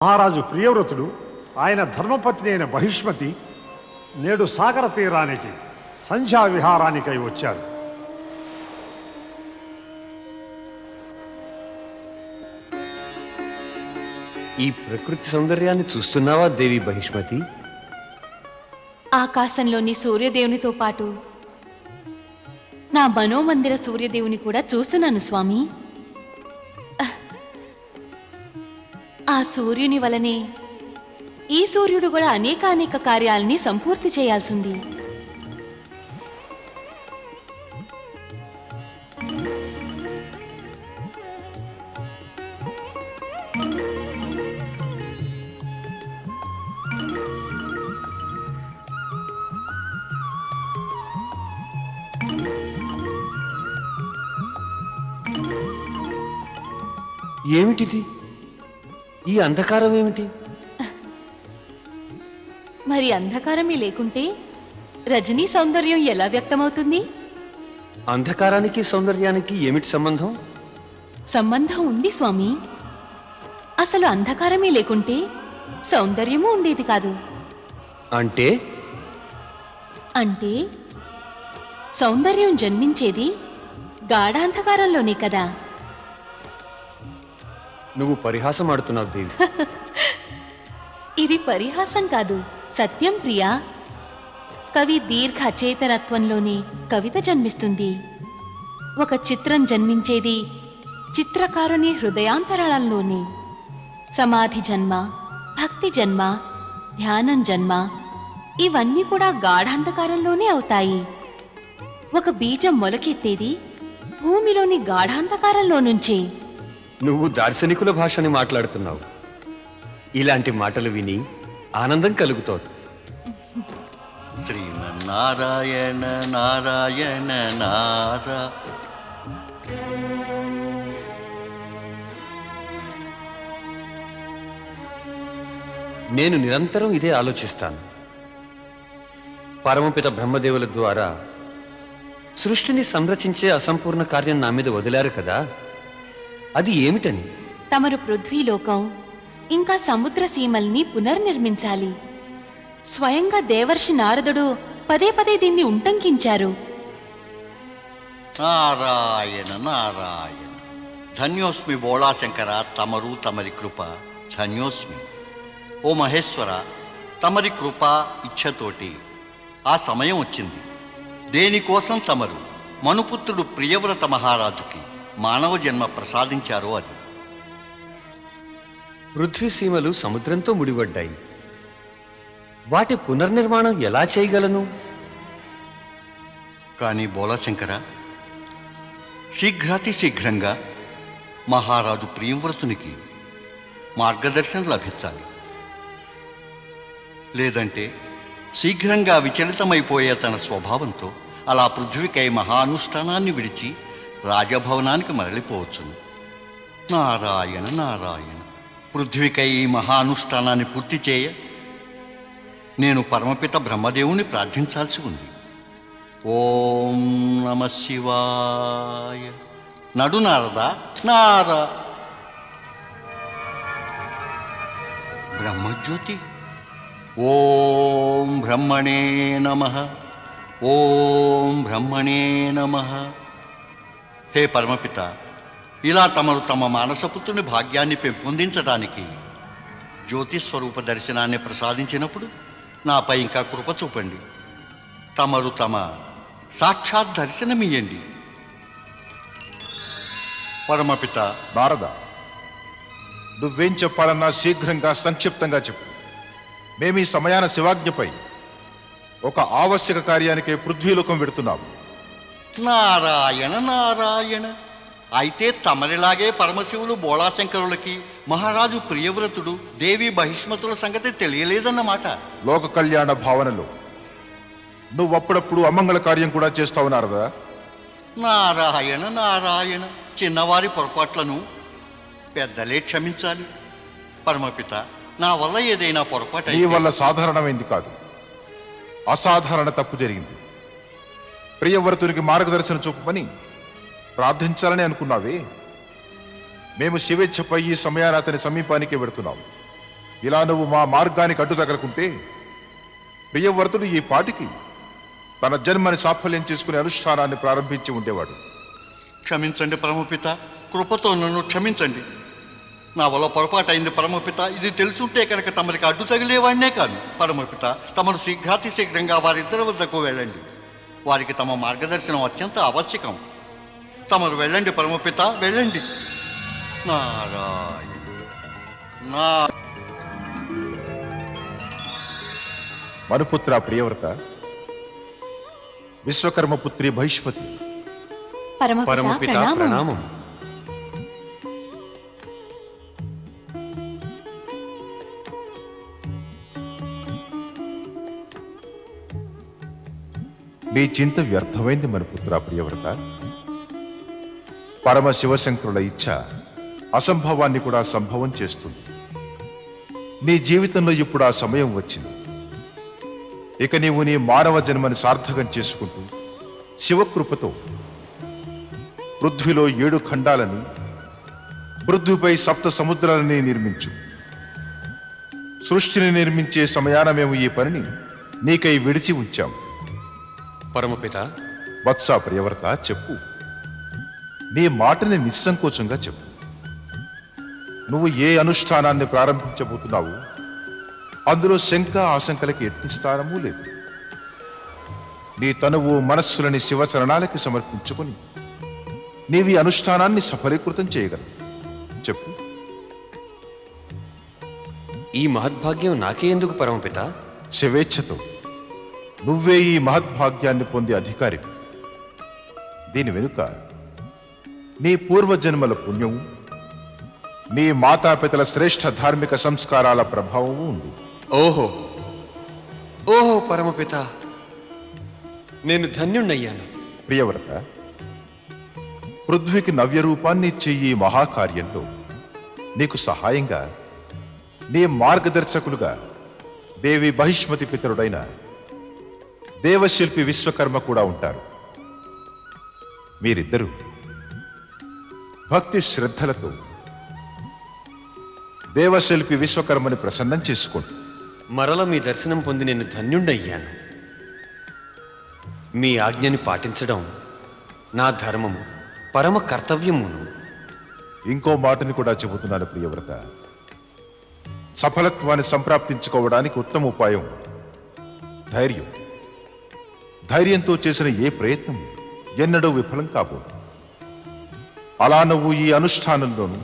మహారాజు ప్రియవ్రతుడు ఆయన ధర్మపత్ని అయిన బహిష్మతి నేడు సాగర తీరానికి సంధ్యా విహారానికై వచ్చారు. ఈ ప్రకృతి సౌందర్యాన్ని చూస్తున్నావా దేవి బహిష్మతి? ఆకాశంలోని సూర్యదేవునితో పాటు నా మనోమందిర సూర్యదేవుని కూడా చూస్తున్నాను స్వామి. ఆ సూర్యుని వలనే ఈ సూర్యుడు కూడా అనేక కార్యాలని సంపూర్తి చేయాల్సింది. ఏమిటిది? ఈ అంధకారం ఏమిటి? మరి అంధకారమే లేకుంటే రజనీ సౌందర్యం ఎలా వ్యక్తమవుతుంది? అంధకారానికి సౌందర్యానికి ఏమిటి సంబంధం? సంబంధం ఉంది స్వామి. అసలు అంధకారమే లేకుంటే సౌందర్యము ఉండేది కాదు. అంటే అంటే సౌందర్యం జన్మించేది గాఢాంధకారంలోనే కదా. నువ్వు పరిహాసం ఆడుతున్నావు దేవి. ఇది పరిహాసం కాదు, సత్యం ప్రియా. కవి దీర్ఘ అచేతనత్వంలోనే కవిత జన్మిస్తుంది. ఒక చిత్రం జన్మించేది చిత్రకారుని హృదయాంతరాళంలోనే. సమాధి జన్మ, భక్తి జన్మ, ధ్యానం జన్మ ఇవన్నీ కూడా గాఢాంధకారంలోనే అవుతాయి. ఒక బీజం మొలకెత్తేది భూమిలోని గాఢాంధకారంలో నుంచే. నువ్వు దార్శనికుల భాషని మాట్లాడుతున్నావు. ఇలాంటి మాటలు విని ఆనందం కలుగుతోంది. శ్రీమన్నారాయణ నారాయణ నారా. నేను నిరంతరం ఇదే ఆలోచిస్తాను. పరమపిత బ్రహ్మదేవుల ద్వారా సృష్టిని సంరచించే అసంపూర్ణ కార్యం నా మీద వదిలారు కదా, అది ఏమిటని? తమరు పృథ్వీలోకం ఇంకా సముద్ర సీమల్ని పునర్నిర్మించాలి. స్వయంగా దేవర్షి నారదుడు పదే పదే దీన్ని ఉటంకించారు. నారాయణ నారాయణ. ధన్యోస్మి బోళాశంకర, తమరు తమరి కృప ధన్యోస్మి. ఓ మహేశ్వర, తమరి కృప ఇచ్ఛతోటి ఆ సమయం వచ్చింది. దేనికోసం తమరు మనుపుత్రుడు ప్రియవ్రత మహారాజుకి మానవ జన్మ ప్రసాదించారో అది. పృథ్వీ సీమలు సముద్రంతో ముడిపడ్డాయి. వాటి పునర్నిర్మాణం ఎలా చేయగలను? కానీ బోళాశంకర, శీఘ్రాతి శీఘ్రంగా మహారాజు ప్రియవ్రతునికి మార్గదర్శనం లభించాలి. లేదంటే శీఘ్రంగా విచలితమైపోయే తన స్వభావంతో అలా పృథ్వీకై మహానుష్ఠానాన్ని విడిచి రాజభవనానికి మరలిపోవచ్చును. నారాయణ నారాయణ. పృథ్వీకై ఈ మహానుష్ఠానాన్ని పూర్తి చేయ నేను పరమపిత బ్రహ్మదేవుని ప్రార్థించాల్సి ఉంది. ఓం నమ శివాయ. నడు నారదా నారా. బ్రహ్మజ్యోతి. ఓం బ్రహ్మణే నమః. ఓం బ్రహ్మణే నమః. హే పరమపిత, ఇలా తమరు తమ మానసపుత్రుని భాగ్యాన్ని పెంపొందించడానికి జ్యోతిస్వరూప దర్శనాన్ని ప్రసాదించినప్పుడు నాపై ఇంకా కృప చూపండి. తమరు తమ సాక్షాత్ దర్శనమియ్యండి. పరమపిత. నారద, నువ్వేం చెప్పాలన్నా శీఘ్రంగా సంక్షిప్తంగా చెప్పు. మేమీ సమయాన శివాజ్ఞపై ఒక ఆవశ్యక కార్యానికే పృథ్వీలోకం వెడుతున్నాము. నారాయణ నారాయణ. అయితే తమరిలాగే పరమశివులు బోళాశంకరులకి మహారాజు ప్రియవ్రతుడు దేవి బహిష్మతుల సంగతి తెలియలేదన్నమాట. లోక కళ్యాణ భావనలో నువ్వప్పుడప్పుడు అమంగళ కార్యం కూడా చేస్తావు నారదా. నారాయణ నారాయణ. చిన్నవారి పొరపాట్లను పెద్దలే క్షమించాలి. పరమపిత, నా వల్ల ఏదైనా పొరపాటు నీ వల్ల సాధారణమైంది కాదు, అసాధారణ తప్పు జరిగింది. ప్రియవ్రతునికి మార్గదర్శనం చూపమని ప్రార్థించాలని అనుకున్నావే. మేము శివేచ్ఛపై ఈ సమయాన్ని అతని సమీపానికి వెడుతున్నాము. ఇలా నువ్వు మా మార్గానికి అడ్డు తగలకుంటే ప్రియవ్రతుడు ఈ పాటికి తన జన్మని సాఫల్యం చేసుకునే అనుష్ఠానాన్ని ప్రారంభించి ఉండేవాడు. క్షమించండి పరమపిత, కృపతో నన్ను క్షమించండి. నా వల్ల పొరపాటు అయింది పరమపిత. ఇది తెలుసుంటే కనుక తమరికి అడ్డు తగిలేవాడినే కాదు. పరమపిత, తమరు శీఘ్రాతి శీఘ్రంగా వారిద్దరి వద్దకు వెళ్ళండి. వారికి తమ మార్గదర్శనం అత్యంత ఆవశ్యకం. తమరు వెళ్ళండి పరమపిత, వెళ్ళండి. నారాయణ నా మనుపుత్ర ప్రియవ్రత, విశ్వకర్మపుత్రి బహిష్మతి, పరమపిత పరమపిత ప్రణామం. ప్రణామం. నీ చింత వ్యర్థమైంది మనుపుత్ర ప్రియవ్రత. పరమ శివశంకరుల ఇచ్ఛ అసంభవాన్ని కూడా సంభవం చేస్తుంది. నీ జీవితంలో ఇప్పుడు ఆ సమయం వచ్చింది. ఇక నీవు నీ మానవ జన్మని సార్థకం చేసుకుంటూ శివకృపతో పృథ్వీలో 7 ఖండాలని, పృథ్వీపై 7 సముద్రాలని నిర్మించు. సృష్టిని నిర్మించే సమయాన మేము ఈ పనిని నీకై విడిచి ఉంచాం. పరమపిత, వత్స ప్రియవ్రత, చెప్పు. నీ మాటని నిస్సంకోచంగా చెప్పు. నువ్వు ఏ అనుష్ఠానాన్ని ప్రారంభించబోతున్నావు అందులో శంక ఆశంకలకి ఎట్టి స్థానమూ లేదు. నీ తనువు మనస్సులని శివచరణాలకి సమర్పించుకొని నీవి అనుష్ఠానాన్ని సఫలీకృతం చేయగలవు. చెప్పు. ఈ మహద్భాగ్యం నాకే ఎందుకు పరమపిత? శివేచ్ఛతో నువ్వే ఈ మహద్భాగ్యాన్ని పొందే అధికారివి. దీని వెనుక నీ పూర్వజన్మల పుణ్యము, నీ మాతాపితల శ్రేష్ఠ ధార్మిక సంస్కారాల ప్రభావము ఉంది. ఓహో ఓహో పరమపిత, నేను ధన్యుణ్ణయ్యాను. ప్రియవ్రత, పృథ్వీకి నవ్య రూపాన్ని ఇచ్చే ఈ మహాకార్యంలో నీకు సహాయంగా నీ మార్గదర్శకులుగా దేవి బహిష్మతి పితరుడైన దేవశిల్పి విశ్వకర్మ కూడా ఉంటారు. మీరిద్దరూ భక్తి శ్రద్ధలతో దేవశిల్పి విశ్వకర్మని ప్రసన్నం చేసుకోండి. మరల మీ దర్శనం పొంది నేను ధన్యుణ్ణయ్యాను. మీ ఆజ్ఞని పాటించడం నా ధర్మము, పరమ కర్తవ్యమును. ఇంకో మాటని కూడా చెబుతున్నాను ప్రియవ్రత. సఫలత్వాన్ని సంప్రాప్తించుకోవడానికి ఉత్తమ ఉపాయం ధైర్యం. ధైర్యంతో చేసిన ఏ ప్రయత్నం ఎన్నడూ విఫలం కాబోదు. అలా నువ్వు ఈ అనుష్ఠానంలోనూ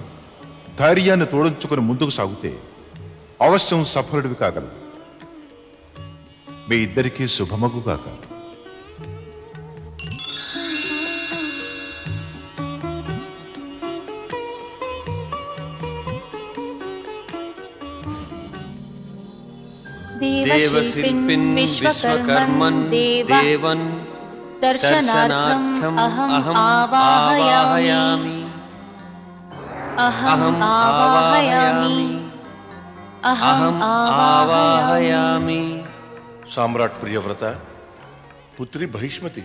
ధైర్యాన్ని తోడించుకుని ముందుకు సాగితే అవశ్యం సఫలుడివి కాగలవు. మీ ఇద్దరికీ శుభమగుగాక. దేవశిల్పిన్ విశ్వకర్మన్ దేవన్ దర్శనార్థం అహం ఆవాహయామి. అహం ఆవాహయామి. అహం ఆవాహయామి. సామ్రాట్ ప్రియవ్రత, పుత్రి బహిష్మతి,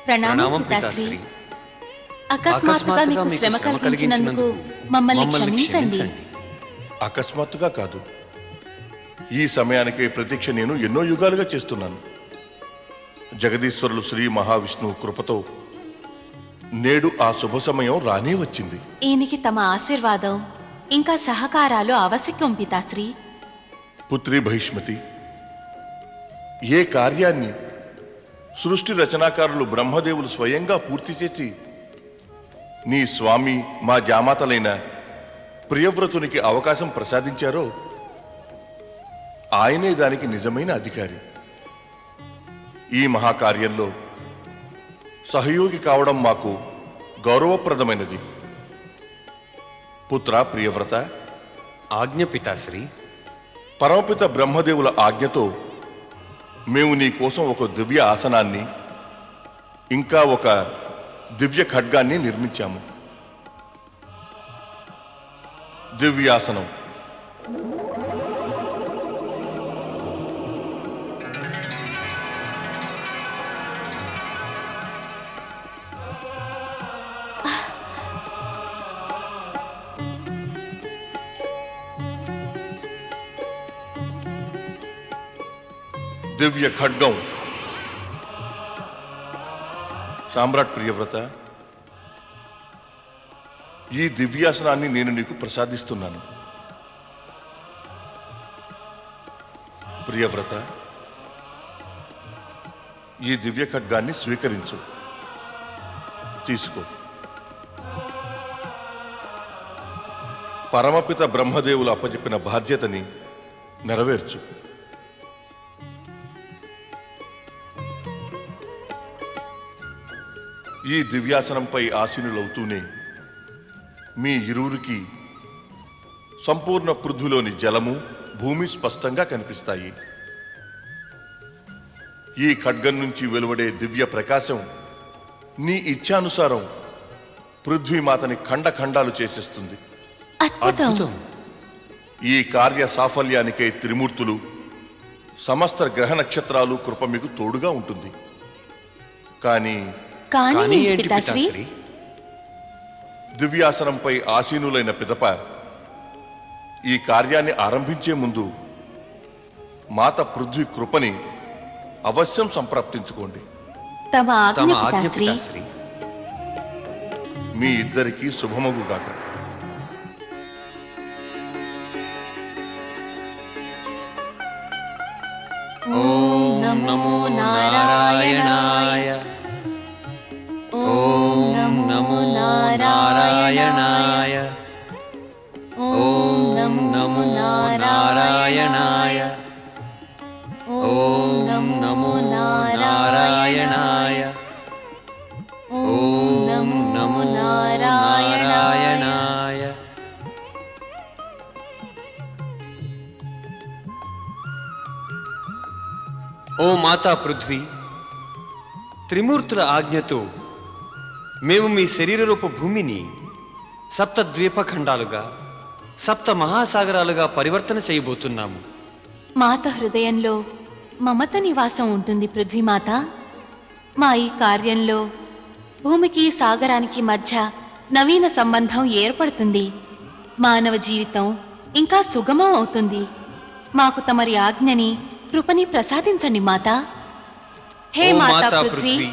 ప్రణామం పితాశ్రీ. అకస్మాత్తుగా మీకు శ్రమ కలిగించినందుకు మమ్మల్ని క్షమించండి. అకస్మాత్తుగా కాదు, ఈ సమయానికే ప్రతీక్ష నేను ఎన్నో యుగాలుగా చేస్తున్నాను. జగదీశ్వరులు శ్రీ మహావిష్ణువు కృపతో నేడు ఆ శుభ సమయం రానే వచ్చింది. ఈయనకి తమ ఆశీర్వాదం ఇంకా సహకారాలు ఆవశ్యకం పితాశ్రీ. పుత్రి బహిష్మతి, ఏ కార్యాన్ని సృష్టి రచనాకారులు బ్రహ్మదేవులు స్వయంగా పూర్తి చేసి నీ స్వామి మా జామాతలైన ప్రియవ్రతునికి అవకాశం ప్రసాదించారో ఆయనే దానికి నిజమైన అధికారి. ఈ మహాకార్యంలో సహయోగి కావడం మాకు గౌరవప్రదమైనది. పుత్ర ప్రియవ్రత, ఆజ్ఞ పితాశ్రీ. పరమపిత బ్రహ్మదేవుల ఆజ్ఞతో మేము నీ కోసం ఒక దివ్య ఆసనాన్ని ఇంకా ఒక దివ్య ఖడ్గాన్ని నిర్మించాము. దివ్యాసనం. దివ్య ఖడ్గం. సామ్రాట్ ప్రియవ్రత, ఈ దివ్యాసనాన్ని నేను నీకు ప్రసాదిస్తున్నాను. ప్రియవ్రత, ఈ దివ్య ఖడ్గాన్ని స్వీకరించు. తీసుకో. పరమపిత బ్రహ్మదేవులు అప్పచెప్పిన బాధ్యతని నెరవేర్చు. ఈ దివ్యాసనంపై ఆసీనులవుతూనే మీ ఇరువురికి సంపూర్ణ పృథ్వీలోని జలము, భూమి స్పష్టంగా కనిపిస్తాయి. ఈ ఖడ్గం నుంచి వెలువడే దివ్య ప్రకాశం నీ ఇచ్ఛానుసారం పృథ్వీమాతని ఖండఖండాలు చేసేస్తుంది. అద్భుతం. ఈ కార్య సాఫల్యానికై త్రిమూర్తులు, సమస్త గ్రహ నక్షత్రాలు కృప మీకు తోడుగా ఉంటుంది. కానీ కానీ ఏంటి పితాశ్రీ? దివ్యాసనంపై ఆసీనులైన పిదప ఈ కార్యాన్ని ఆరంభించే ముందు మాత పృథ్వీ కృపని అవశ్యం సంప్రాప్తించుకోండి. తమ ఆజ్ఞ తమ ఆజ్ఞ పితాశ్రీ. పితాశ్రీ. మీ ఇద్దరికీ శుభమగుగాక. ఓం నమో నారాయణాయ. ఓం నమో నారాయణాయ. ఓం నమో నారాయణాయ. ఓం నమో నారాయణాయ. ఓం నమో నారాయణాయ. ఓ మాతా పృథ్వీ, త్రిమూర్తుల ఆజ్ఞతో మేము మీ శరీర రూప భూమిని సప్త ద్వీపఖండాలుగా, సప్త మహాసాగరాలుగా పరివర్తన చేయబోతున్నాము. మాత హృదయంలో మమత నివాసం ఉంటుంది పృథ్వీమాత. మా ఈ కార్యంలో భూమికి సాగరానికి మధ్య నవీన సంబంధం ఏర్పడుతుంది. మానవ జీవితం ఇంకా సుగమం అవుతుంది. మాకు తమరి ఆజ్ఞని, కృపని ప్రసాదించండి మాత. హే ఓ మాతా మాతా పృథ్వీ, పృథ్వీ,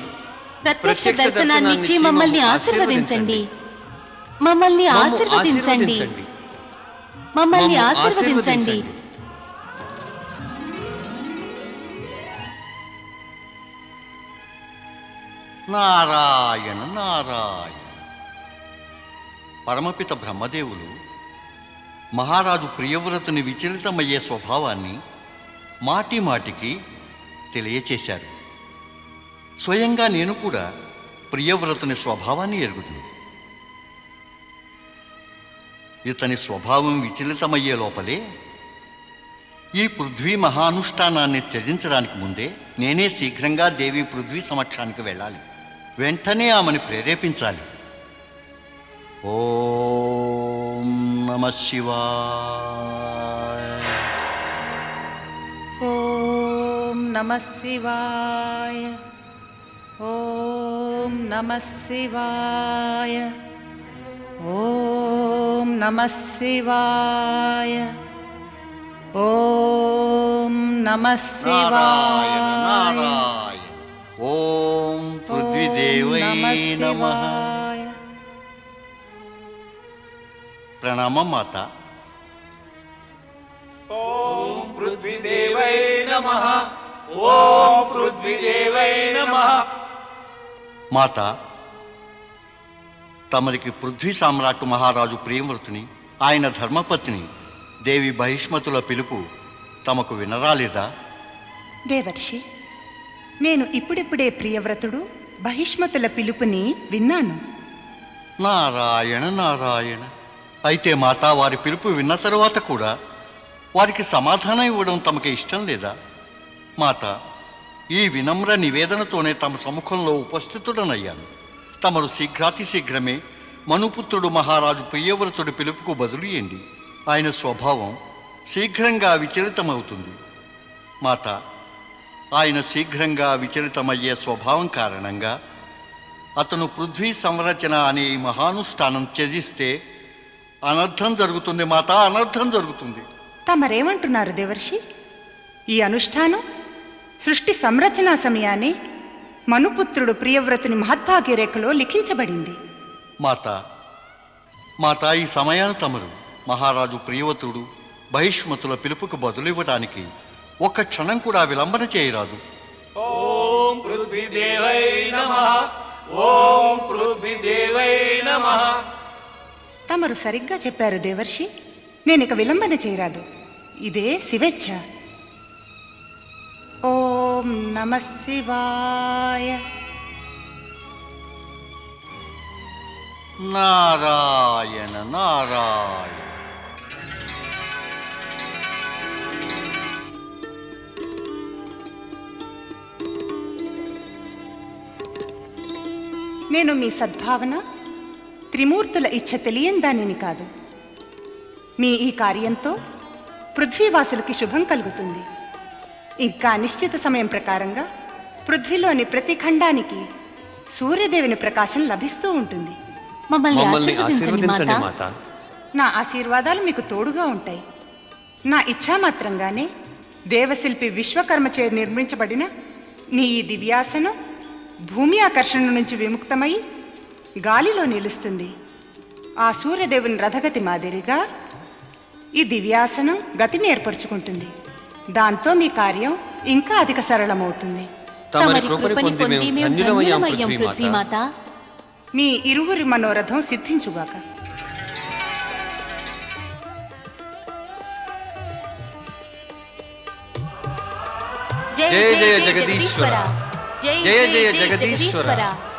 ప్రత్యక్ష దర్శనాన్నిచ్చి మమ్మల్ని ఆశీర్వదించండి. మమ్మల్ని ఆశీర్వదించండి. మమ్మల్ని ఆశీర్వదించండి. నారాయణ నారాయణ. పరమపిత బ్రహ్మదేవులు మహారాజు ప్రియవ్రతుని విచలితమయ్యే స్వభావాన్ని మాటి మాటికి తెలియచేశారు. స్వయంగా నేను కూడా ప్రియవ్రతుని స్వభావాన్ని ఎరుగుతుంది. ఇతని స్వభావం విచలితమయ్యే లోపలే ఈ పృథ్వీ మహానుష్ఠానాన్ని త్యజించడానికి ముందే నేనే శీఘ్రంగా దేవి పృథ్వీ సమక్షానికి వెళ్ళాలి. వెంటనే ఆమెను ప్రేరేపించాలి. ఓం నమః శివాయ. ఓం నమః శివాయ. ఓం నమః శివాయ. ఓం నమః శివాయ. ఓం నమః శివాయ. నారాయణ నారాయణ. ఓం పృథ్వీదేవై నమః. ప్రణామం మాత. పృథ్వీదేవై నమః. ఓం పృథ్వీదేవై నమః. మాత, తమరికి పృథ్వీ సామ్రాట్టు మహారాజు ప్రియవ్రతుని, ఆయన ధర్మపత్ని దేవి బహిష్మతుల పిలుపు తమకు వినరాలేదా? దేవర్షి, నేను ఇప్పుడిప్పుడే ప్రియవ్రతుడు బహిష్మతుల పిలుపుని విన్నాను. నారాయణ నారాయణ. అయితే మాత, వారి పిలుపు విన్న తరువాత కూడా వారికి సమాధానం ఇవ్వడం తమకి ఇష్టం లేదా? మాత, ఈ వినమ్ర నివేదనతోనే తమ సముఖంలో ఉపస్థితుడనయ్యాను. తమరు శీఘ్రాతిశీఘ్రమే మనుపుత్రుడు మహారాజు ప్రియవ్రతుడి పిలుపుకు బదులుయండి. ఆయన స్వభావం శీఘ్రంగా విచలితమవుతుంది. మాత, ఆయన శీఘ్రంగా విచలితమయ్యే స్వభావం కారణంగా అతను పృథ్వీ సంరచన అనే ఈ మహానుష్ఠానం త్యజిస్తే అనర్థం జరుగుతుంది మాత, అనర్థం జరుగుతుంది. తమరేమంటున్నారు దేవర్షి? ఈ అనుష్ఠానం సృష్టి సంరచన సమయాన్ని మనుపుత్రుడు ప్రియవ్రతుని మహద్భాగ్య రేఖలో లిఖించబడింది. మాత ఈ సమయాన్ని తమరు మహారాజు ప్రియవ్రతుడు బహిష్మతుల పిలుపుకు బదులివ్వటానికి ఒక్క క్షణం కూడా విలంబన చేయరాదు. ఓం పృథ్వీదేవై నమః. ఓం పృథ్వీదేవై నమః. తమరు సరిగ్గా చెప్పారు దేవర్షి. నేనిక విలంబన చేయరాదు. ఇదే శివేచ్ఛ. ఓం నమః శివాయ. నారాయణ నారాయణ. నేను మీ సద్భావన త్రిమూర్తుల ఇచ్ఛ తెలియని దానిని కాదు. మీ ఈ కార్యంతో పృథ్వీవాసులకి శుభం కలుగుతుంది. ఇంకా నిశ్చిత సమయం ప్రకారంగా పృథ్వీలోని ప్రతి ఖండానికి సూర్యదేవుని ప్రకాశం లభిస్తూ ఉంటుంది. మమ్మల్ని మమ్మల్ని ఆశీర్వదించండి ఆశీర్వదించండి మాత. మాత. నా ఆశీర్వాదాలు మీకు తోడుగా ఉంటాయి. నా ఇచ్ఛామాత్రంగానే దేవశిల్పి విశ్వకర్మచే నిర్మించబడిన నీ ఈ దివ్యాసనం భూమి ఆకర్షణ నుంచి విముక్తమై గాలిలో నిలుస్తుంది. ఆ సూర్యదేవుని రథగతి మాదిరిగా ఈ దివ్యాసనం గతిని ఏర్పరచుకుంటుంది. దాంతో మీ కార్యం ఇంకా అధిక సరళమవుతుంది. తమరి కృపని పొంది మేము ధన్యులమయ్యాం పృథ్వీమాత. పృథ్వీమాత. మీ ఇరువురి మనోరథం సిద్ధించుగాక. జయ జయ జయ జగదీశ్వర. జగదీశ్వర. జయ జయ జయ జయ జగదీశ్వర. జగదీశ్వర.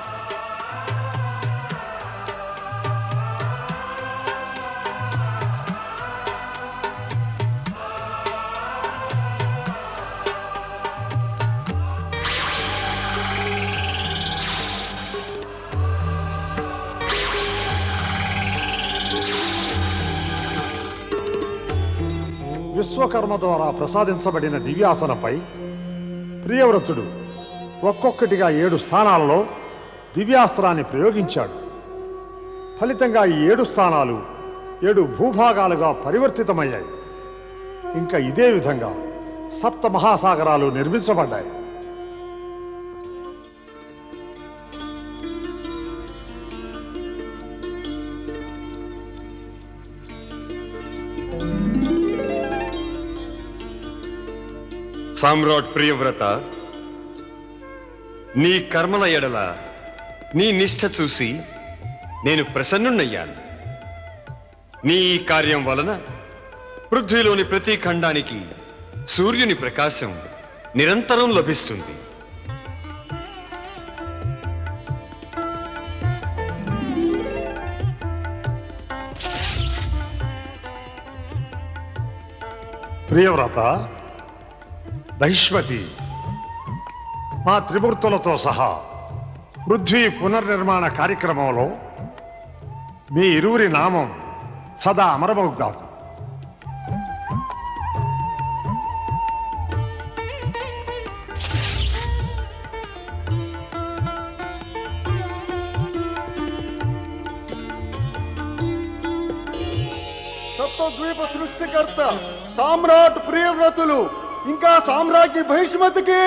విశ్వకర్మ ద్వారా ప్రసాదించబడిన దివ్యాసనపై ప్రియవ్రతుడు ఒక్కొక్కటిగా 7 స్థానాలలో దివ్యాస్త్రాన్ని ప్రయోగించాడు. ఫలితంగా ఈ 7 స్థానాలు 7 భూభాగాలుగా పరివర్తితమయ్యాయి. ఇంకా ఇదే విధంగా 7 మహాసాగరాలు నిర్మించబడ్డాయి. సామ్రాట్ ప్రియవ్రత, నీ కర్మల ఎడల నీ నిష్ఠ చూసి నేను ప్రసన్నున్నయ్యాను. నీ ఈ కార్యం వలన పృథ్వీలోని ప్రతి ఖండానికి సూర్యుని ప్రకాశం నిరంతరం లభిస్తుంది. ప్రియవ్రత, బహిష్మతి, మా త్రిమూర్తులతో సహా పృథ్వీ పునర్నిర్మాణ కార్యక్రమంలో మీ ఇరువురి నామం సదా అమరమవుగాకు. సప్తద్వీప సృష్టికర్త సామ్రాట్ ప్రియవ్రతులు ఇంకా సామ్రాజ్ఞి బహిష్మతికి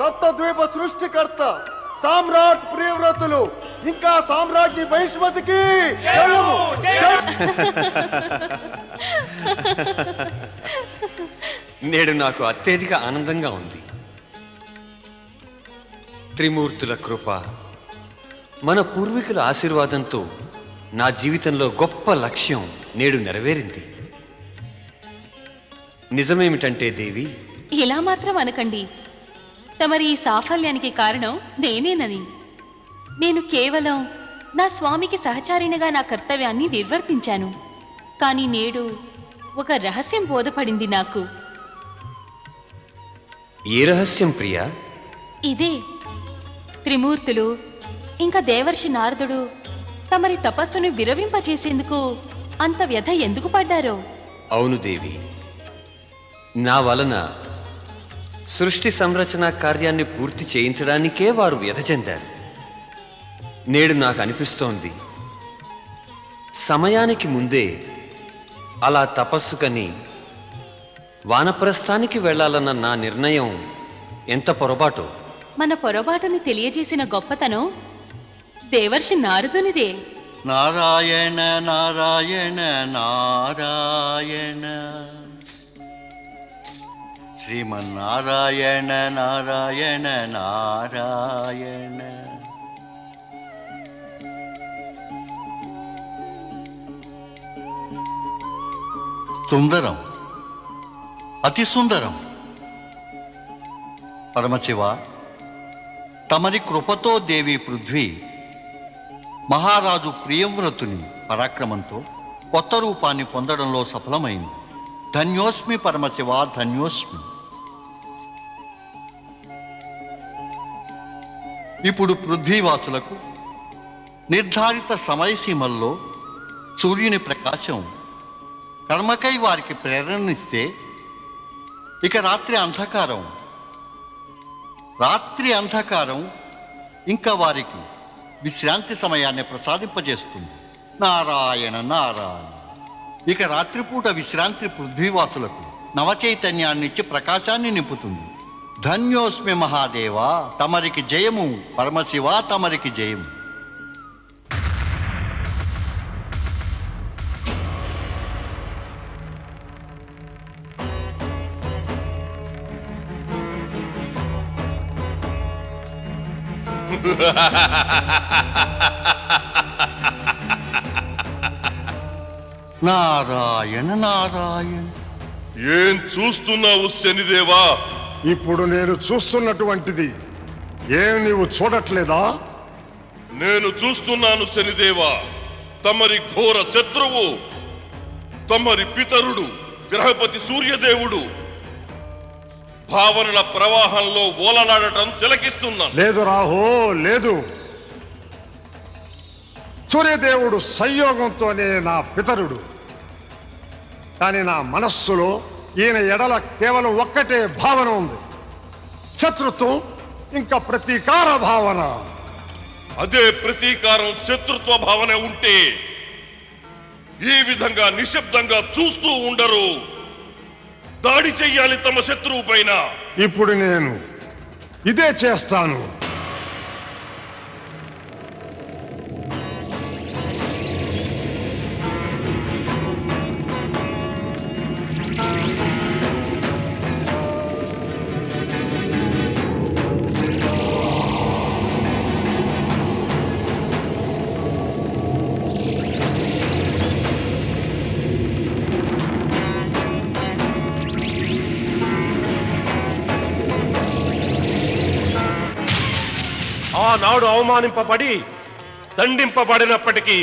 సప్తద్వీప సృష్టికర్త సామ్రాట్ ప్రియవ్రతులు ఇంకా సామ్రాజ్ఞి బహిష్మతికి నేడు నాకు అత్యధిక ఆనందంగా ఉంది. త్రిమూర్తుల కృప, మన పూర్వీకుల ఆశీర్వాదంతో నా జీవితంలో గొప్ప లక్ష్యం నేడు నెరవేరింది. నిజమేమిటంటే దేవి, ఇలా మాత్రం అనకండి. తమరి ఈ సాఫల్యానికి కారణం నేనేనని. నేను కేవలం నా స్వామికి సహచారిణిగా నా కర్తవ్యాన్ని నిర్వర్తించాను. కానీ నేడు ఒక రహస్యం బోధపడింది నాకు. ఏ రహస్యం ప్రియా? ఇదే, త్రిమూర్తులు ఇంకా దేవర్షి నారదుడు తమరి తపస్సును విరవింపచేసేందుకు అంత వ్యధ ఎందుకు పడ్డారో. అవును దేవి, నా వలన సృష్టి సంరచన కార్యాన్ని పూర్తి చేయించడానికే వారు వ్యధ చెందారు. నేడు నాకు అనిపిస్తోంది, సమయానికి ముందే అలా తపస్సు కని వానప్రస్థానికి వెళ్ళాలన్న నా నిర్ణయం ఎంత పొరపాటు. మన పొరపాటుని తెలియజేసిన గొప్పతనం దేవర్షి నారదునిదే. నారాయణ నారాయణ నారాయణ శ్రీమన్నారాయణ నారాయణ నారాయణ. సుందరం, అతి సుందరం. పరమశివ, తమరి కృపతో దేవి పృథ్వీ మహారాజు ప్రియంవ్రతుని పరాక్రమంతో కొత్త రూపాన్ని పొందడంలో సఫలమైంది. ధన్యోస్మి పరమశివ, ధన్యోస్మి. ఇప్పుడు పృథ్వీవాసులకు నిర్ధారిత సమయసీమల్లో సూర్యుని ప్రకాశం కర్మకై వారికి ప్రేరణనిస్తే ఇక రాత్రి అంధకారం ఇంకా వారికి విశ్రాంతి సమయాన్ని ప్రసాదింపజేస్తుంది. నారాయణ నారాయణ. ఇక రాత్రిపూట విశ్రాంతి పృథ్వీవాసులకు నవచైతన్యాన్నిచ్చి ప్రకాశాన్ని నింపుతుంది. ధన్యోస్మి మహాదేవ, తమరికి జయము. పరమశివ, తమరికి జయము. నారాయణ నారాయణ. ఏం చూస్తున్నావు శనిదేవా? ఇప్పుడు నేను చూస్తున్నటువంటిది ఏం నీవు చూడట్లేదా? నేను చూస్తున్నాను శనిదేవా. తమరి ఘోర శత్రువు, తమరి పితరుడు గ్రహపతి సూర్యదేవుడు భావనల ప్రవాహంలో ఓలలాడటం తిలకిస్తున్నాను. లేదు రాహో, లేదు. సూర్యదేవుడు సంయోగంతోనే నా పితరుడు. కానీ నా మనస్సులో ఈయన ఎడల కేవలం ఒక్కటే భావన ఉంది, శత్రుత్వం, ఇంకా ప్రతీకార భావన. అదే ప్రతీకారం, శత్రుత్వ భావన ఉంటే ఈ విధంగా నిశ్శబ్దంగా చూస్తూ ఉండరు. దాడి చెయ్యాలి తమ శత్రువు పైన. ఇప్పుడు నేను ఇదే చేస్తాను. ఆనాడు అవమానింపబడి దండింపబడినప్పటికీ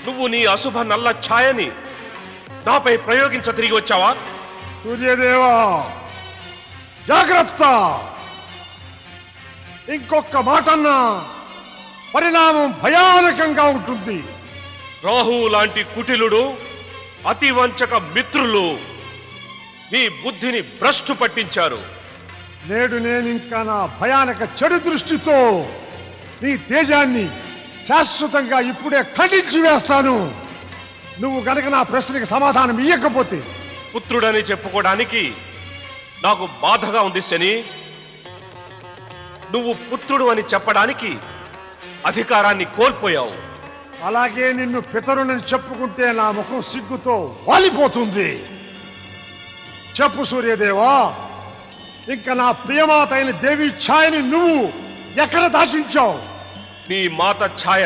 నువ్వు నీ అశుభ నల్ల ఛాయని నాపై ప్రయోగించ తిరిగి వచ్చావా? సూర్యదేవా, జాగ్రత్త! ఇంకొక మాటన్నా పరిణామం భయానకంగా ఉంటుంది. రాహు లాంటి కుటిలుడు, అతి వంచక మిత్రులు నీ బుద్ధిని భ్రష్టు పట్టించారు. నేడు నేనింకా నా భయానక చెడు దృష్టితో నీ తేజాన్ని శాశ్వతంగా ఇప్పుడే ఖండించి వేస్తాను. నువ్వు గనక నా ప్రశ్నకి సమాధానం ఇయ్యకపోతే. పుత్రుడని చెప్పుకోవడానికి నాకు బాధగా ఉంది శని. నువ్వు పుత్రుడు అని చెప్పడానికి అధికారాన్ని కోల్పోయావు. అలాగే నిన్ను పితరుని చెప్పుకుంటే నా ముఖం సిగ్గుతో వాలిపోతుంది. చెప్పు సూర్యదేవా, ఇంకా నా ప్రియమాత అయిన దేవి ఛాయని నువ్వు ఎక్కడ దాచించావు? నీ మాత ఛాయ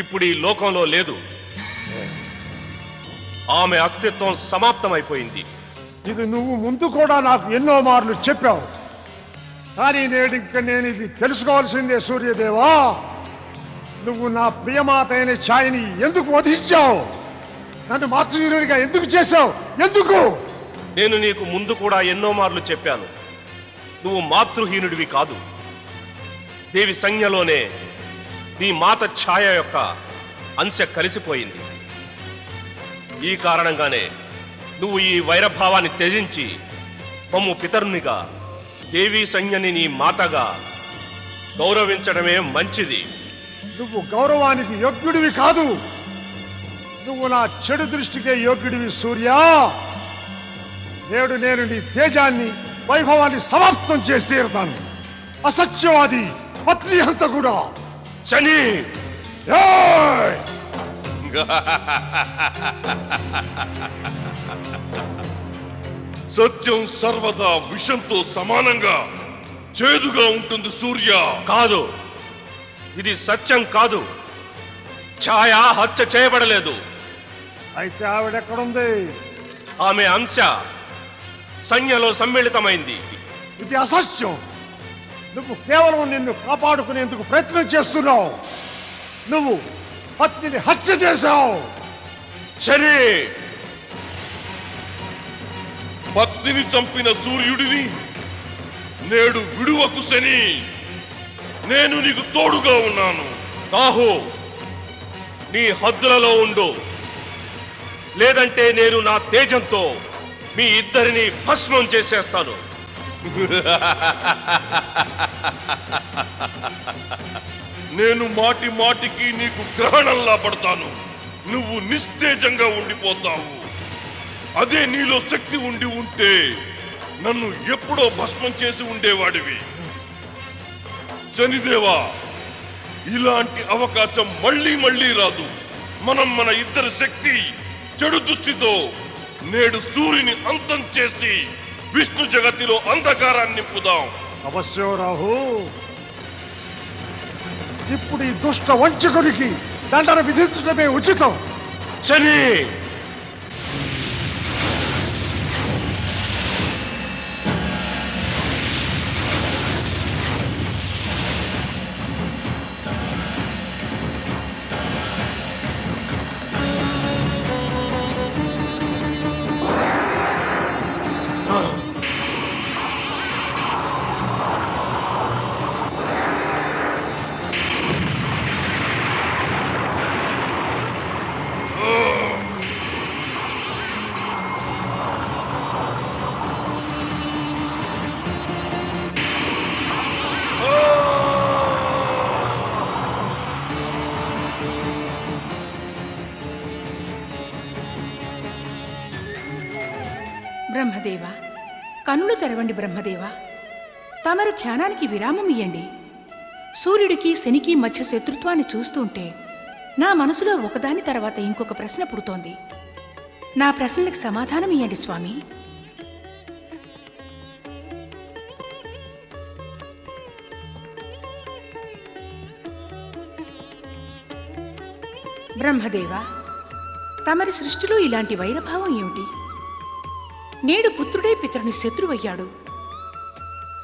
ఇప్పుడు ఈ లోకంలో లేదు. ఆమె అస్తిత్వం సమాప్తమైపోయింది. ఇది నువ్వు ముందు కూడా నాకు ఎన్నో మార్లు చెప్పావు. కానీ నేను ఇది తెలుసుకోవాల్సిందే సూర్యదేవా. నువ్వు నా ప్రియమాత అయిన ఛాయని ఎందుకు వధించావు? నన్ను మాతృహీనుడిగా ఎందుకు చేశావు? ఎందుకు? నేను నీకు ముందు కూడా ఎన్నో మార్లు చెప్పాను, నువ్వు మాతృహీనుడివి కాదు. దేవి సంజ్ఞలోనే నీ మాత ఛాయ యొక్క అంశ కలిసిపోయింది. ఈ కారణంగానే నువ్వు ఈ వైరభావాన్ని త్యజించి మమ్ము పితరునిగా, దేవీ సంజ్ఞని నీ మాతగా గౌరవించడమే మంచిది. నువ్వు గౌరవానికి యోగ్యుడివి కాదు, నువ్వు నా చెడు దృష్టికే యోగ్యుడివి సూర్య. నేడు నేను నీ తేజాన్ని వైభవాన్ని సమాప్తం చేసి తీరుతాను. అసత్యవాది పత్ని అంత కూడా శని సత్యం సర్వదా విషంతో సమానంగా చేదుగా ఉంటుంది సూర్య. కాదు, ఇది సత్యం కాదు. ఛాయ హత్య చేయబడలేదు. అయితే ఆవిడెక్కడుంది? ఆమె అంశ సంజ్ఞలో సమ్మిళితమైంది. ఇది అసత్యం. నువ్వు కేవలం నిన్ను కాపాడుకునేందుకు ప్రయత్నం చేస్తున్నావు. నువ్వు పత్నిని హత్య చేశావు. శని, పత్నిని చంపిన సూర్యుడిని నేడు విడువకు శని. నేను నీకు తోడుగా ఉన్నాను. రాహు, నీ హద్దులలో ఉండు. లేదంటే నేను నా తేజంతో మీ ఇద్దరిని భస్మం చేసేస్తాను. నేను మాటి మాటికి నీకు గ్రహణంలా పడతాను. నువ్వు నిస్తేజంగా ఉండిపోతావు. అదే నీలో శక్తి ఉండి ఉంటే నన్ను ఎప్పుడో భస్మం చేసి ఉండేవాడివి. శనిదేవా, ఇలాంటి అవకాశం మళ్ళీ మళ్ళీ రాదు. మనం మన ఇద్దరి శక్తి చెడు దృష్టితో నేడు సూర్యుని అంతం చేసి విష్ణు జగతిలో అంధకారాన్ని నింపుదాం. అవశ్యం రాహు. ఇప్పుడు ఈ దుష్ట వంచకుడికి దండన విధించడమే ఉచితం. శని, బ్రహ్మదేవ, కన్నులు తెరవండి బ్రహ్మదేవ. తమరి ధ్యానానికి విరామం ఇయ్యండి. సూర్యుడికి శనికి మధ్య శత్రుత్వాన్ని చూస్తుంటే నా మనసులో ఒకదాని తర్వాత ఇంకొక ప్రశ్న పుడుతోంది. నా ప్రశ్నలకు సమాధానం ఇయ్యండి స్వామి. బ్రహ్మదేవ, తమరి సృష్టిలో ఇలాంటి వైరభావం ఏమిటి? నేడు పుత్రుడే పితరుని శత్రువయ్యాడు.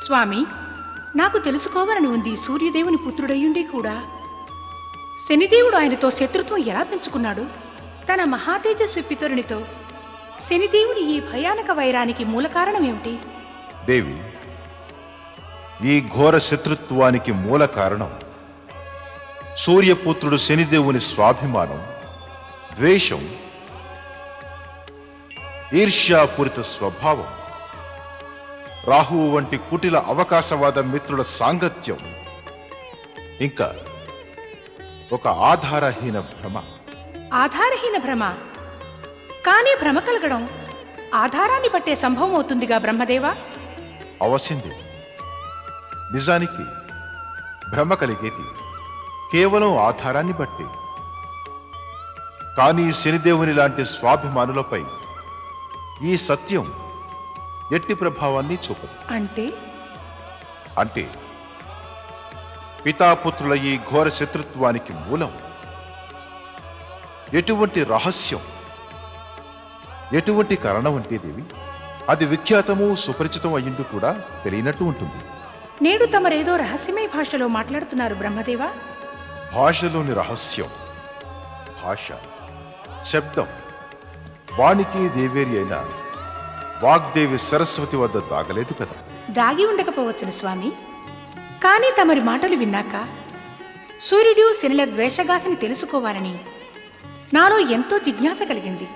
స్వామి, నాకు తెలుసుకోవాలని ఉంది. సూర్యదేవుని పుత్రుడయ్యుండి కూడా శనిదేవుడు ఆయనతో శత్రుత్వం ఎలా పెంచుకున్నాడు? తన మహాతేజస్వి పితరునితో శనిదేవుని ఈ భయానక వైరానికి మూల కారణం ఏమిటి? దేవి, ఈ ఘోర శత్రుత్వానికి మూల కారణం సూర్యపుత్రుడు శనిదేవుని స్వాభిమానం, ద్వేషం, ఈర్ష్యాపూరిత స్వభావం, రాహువు వంటి కుటిల అవకాశవాద మిత్రుల సాంగత్యం, ఇంకా ఒక ఆధారహీన భ్రమ. ఆధారహీన భ్రమ? కానీ భ్రమ కలగడం ఆధారాన్ని పట్టే సంభవం అవుతుందిగా బ్రహ్మదేవా? అవసింది. నిజానికి భ్రమ కలిగేది కేవలం ఆధారాన్ని బట్టి. కానీ శనిదేవుని లాంటి స్వాభిమానులపై ఈ సత్యం ఎట్టి ప్రభావాన్ని చూపదు. అంటే పితాపుత్రుల ఈ ఘోర శత్రుత్వానికి మూలం ఎటువంటి రహస్యం, ఎటువంటి కారణం అంటే దేవి, అది విఖ్యాతము సుపరిచితం అయ్యింది కూడా తెలియనట్టు ఉంటుంది. నేడు తమరేదో రహస్యమయ భాషలో మాట్లాడుతున్నారు బ్రహ్మదేవా. భాషలోని రహస్యం భాష, శబ్దం, వానికి దేవేరి అయిన వాగ్దేవి సరస్వతి వద్ద దాగలేదు కదా. దాగి ఉండకపోవచ్చును స్వామి. కానీ తమరి మాటలు విన్నాక సూర్యుడు శనిల ద్వేషగాథని తెలుసుకోవాలని నాలో ఎంతో జిజ్ఞాస కలిగింది.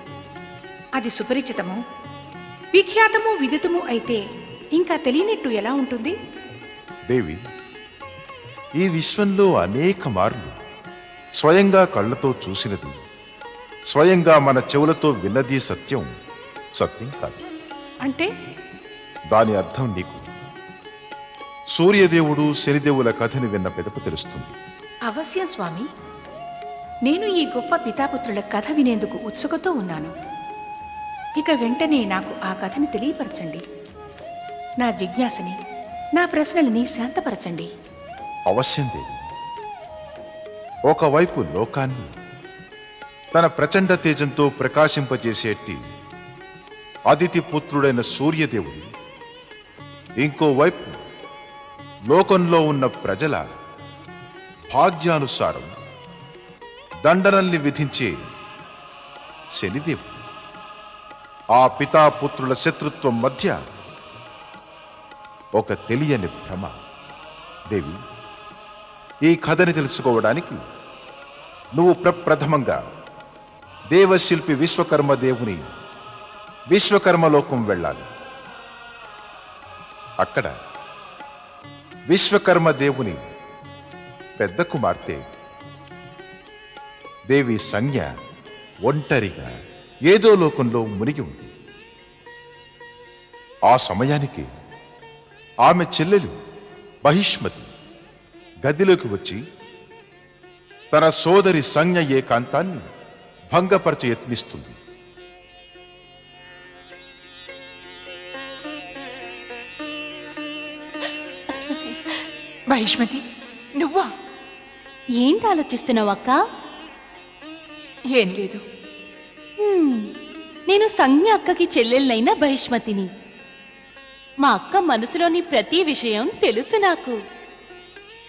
అది సుపరిచితము, విఖ్యాతము, విదితము అయితే ఇంకా తెలియనట్టు ఎలా ఉంటుంది? దేవి, ఈ విశ్వంలో అనేక మార్లు స్వయంగా కళ్ళతో చూసినది, స్వయంగా మన చెవులతో విన్నది సత్యం, సత్యం కాదు. అంటే దాని అర్థం నీకు సూర్యదేవుడు శనిదేవుల కథని విన్న పిదప తెలుస్తుంది. అవశ్యం స్వామి. నేను ఈ గొప్ప పితాపుత్రుల కథ వినేందుకు ఉత్సుకతో ఉన్నాను. ఇక వెంటనే నాకు ఆ కథని తెలియపరచండి. నా జిజ్ఞాసని, నా ప్రశ్నలని శాంతపరచండి. అవశ్యం దేవి. ఒకవైపు లోకాన్ని తన ప్రచండ తేజంతో ప్రకాశింపజేసేటి అదితి పుత్రుడైన సూర్యదేవుడు, ఇంకోవైపు లోకంలో ఉన్న ప్రజల భాగ్యానుసారం దండనల్ని విధించే శనిదేవుడు, ఆ పితాపుత్రుల శత్రుత్వం మధ్య ఒక తెలియని భ్రమ. దేవి, ఈ కథని తెలుసుకోవడానికి నువ్వు ప్రప్రథమంగా దేవశిల్పి విశ్వకర్మ దేవుని విశ్వకర్మలోకం వెళ్ళాలి. అక్కడ విశ్వకర్మ దేవుని పెద్ద కుమార్తె దేవి సంజ్ఞ ఒంటరిగా ఏదో లోకంలో మునిగి ఉంది. ఆ సమయానికి ఆమె చెల్లెలు బహిష్మతి గదిలోకి వచ్చి తన సోదరి సంజ్ఞ ఏకాంతాన్ని భంగపరచ యత్నిస్తుంది. బహిష్మతి, నువ్వా? ఏంటి ఆలోచిస్తున్నావు అక్క? ఏం లేదు. నేను సంజ్ఞ అక్కకి చెల్లెలనైన బహిష్మతిని. మా అక్క మనసులోని ప్రతి విషయం తెలుసు నాకు.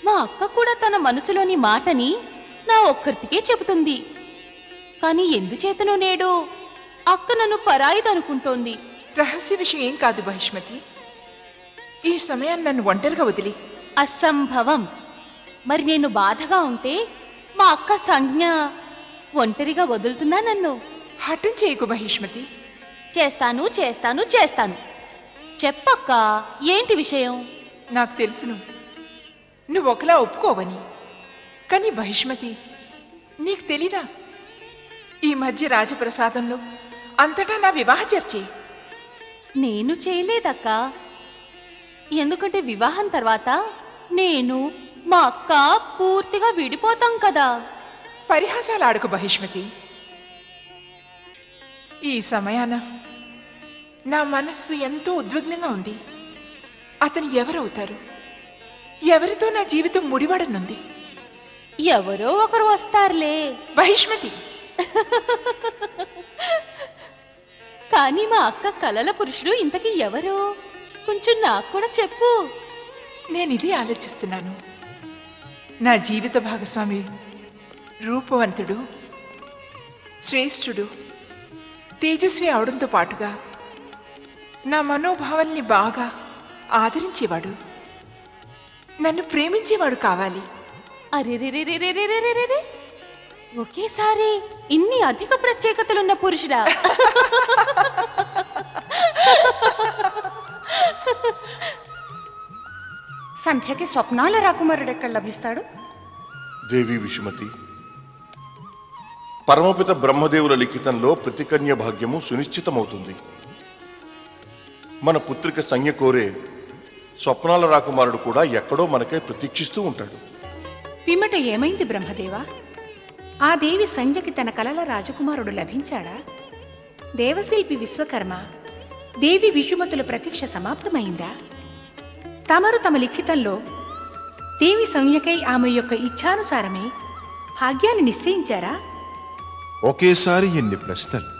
మా అక్క కూడా తన మనసులోని మాటని నా ఒక్కరికే చెబుతుంది. కానీ ఎందుచేతనో నేడు అక్క నన్ను పరాయిదనుకుంటోంది. రహస్య విషయం ఏం కాదు బహిష్మతి. ఈ సమయాన్ని నన్ను ఒంటరిగా వదిలి. అసంభవం. మరి నేను బాధగా ఉంటే మా అక్క సంజ్ఞ ఒంటరిగా వదులుతుందా నన్ను? హఠం చేయకు బహిష్మతి. చేస్తాను చేస్తాను చేస్తాను. చెప్పక్క, ఏంటి విషయం? నాకు తెలుసును, నువ్వు ఒకలా ఒప్పుకోవని. కానీ బహిష్మతి, నీకు తెలీదా, ఈ మధ్య రాజప్రసాదంలో అంతటా నా వివాహ చర్చే. నేను చేయలేదక్క. ఎందుకంటే వివాహం తర్వాత నేను మా అక్క పూర్తిగా విడిపోతాం కదా. పరిహాసాలు ఆడుకు బహిష్మతి. ఈ సమయాన నా మనస్సు ఎంతో ఉద్విగ్నంగా ఉంది. అతను ఎవరవుతారు? ఎవరితో నా జీవితం ముడిపడనుంది? ఎవరో ఒకరు వస్తారులే బహిష్మతి. కానీ మా అక్క కలల పురుషుడు ఇంతకీ ఎవరు? కొంచెం నాకు కూడా చెప్పు. నేను ఇది ఆలోచిస్తున్నాను. నా జీవిత భాగస్వామి రూపవంతుడు, శ్రేష్ఠుడు, తేజస్వి అవడంతో పాటుగా నా మనోభావాల్ని బాగా ఆదరించేవాడు, నన్ను ప్రేమించేవాడు కావాలి. అరెరెరెరెరెరెరెరెరె, ఒకేసారి ఇన్ని అధిక ప్రత్యేకతలున్న పురుషుడా? సంధ్యకి స్వప్నాల రాకుమారుడు ఎక్కడ లభిస్తాడు? దేవి విషుమతి, పరమపిత బ్రహ్మదేవుల లిఖితంలో ప్రతికన్య భాగ్యము సునిశ్చితమవుతుంది. మన పుత్రిక సంజ్ఞ కోరే స్వప్నాల రాకుమారుడు కూడా ఎక్కడో మనకై ప్రతీక్షిస్తూ ఉంటాడు. పిమ్మట ఏమైంది బ్రహ్మదేవా? ఆ దేవి సంధ్యకి తన కలల రాజకుమారుడు లభించాడా? దేవశిల్పి విశ్వకర్మ దేవి విషుమతుల ప్రతీక్ష సమాప్తమైందా? తమరు తమ లిఖితంలో దేవి సంజ్ఞకై ఆమె యొక్క ఇచ్ఛానుసారమే భాగ్యాన్ని నిశ్చయించారా? ఒకేసారి ఎన్ని ప్రశ్నలు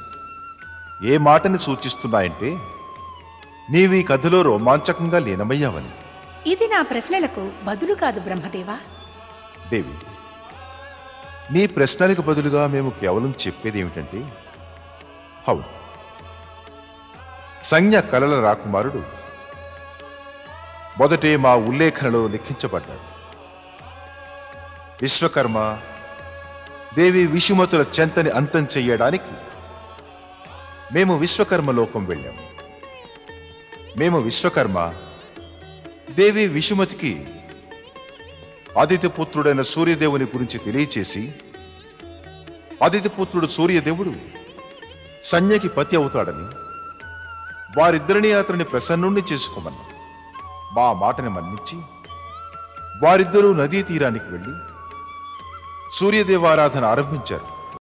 ఏ మాటని సూచిస్తున్నాయంటే నీవీ కథలో రోమాంచకంగా లీనమయ్యావని. ఇది నా ప్రశ్నలకు బదులు కాదు బ్రహ్మదేవా. దేవి, నీ ప్రశ్నలకు బదులుగా మేము కేవలం చెప్పేది ఏమిటంటే, అవును, సంజ్ఞ కలల రాకుమారుడు మొదటే మా ఉల్లేఖనలో లిఖించబడ్డాడు. విశ్వకర్మ దేవి విషుమతుల చెంతని అంతం చెయ్యడానికి మేము విశ్వకర్మ లోకం వెళ్ళాము. మేము విశ్వకర్మ దేవి విషుమతికి ఆదిత్యపుత్రుడైన సూర్యదేవుని గురించి తెలియచేసి, ఆదిత్యపుత్రుడు సూర్యదేవుడు సంజ్ఞకి పతి అవుతాడని, వారిద్దరినీ అతనిని ప్రసన్నుణ్ణి చేసుకోమన్నా. మా మాటని మన్నించి వారిద్దరూ నదీ తీరానికి వెళ్ళి సూర్యదేవారాధన ఆరంభించారు.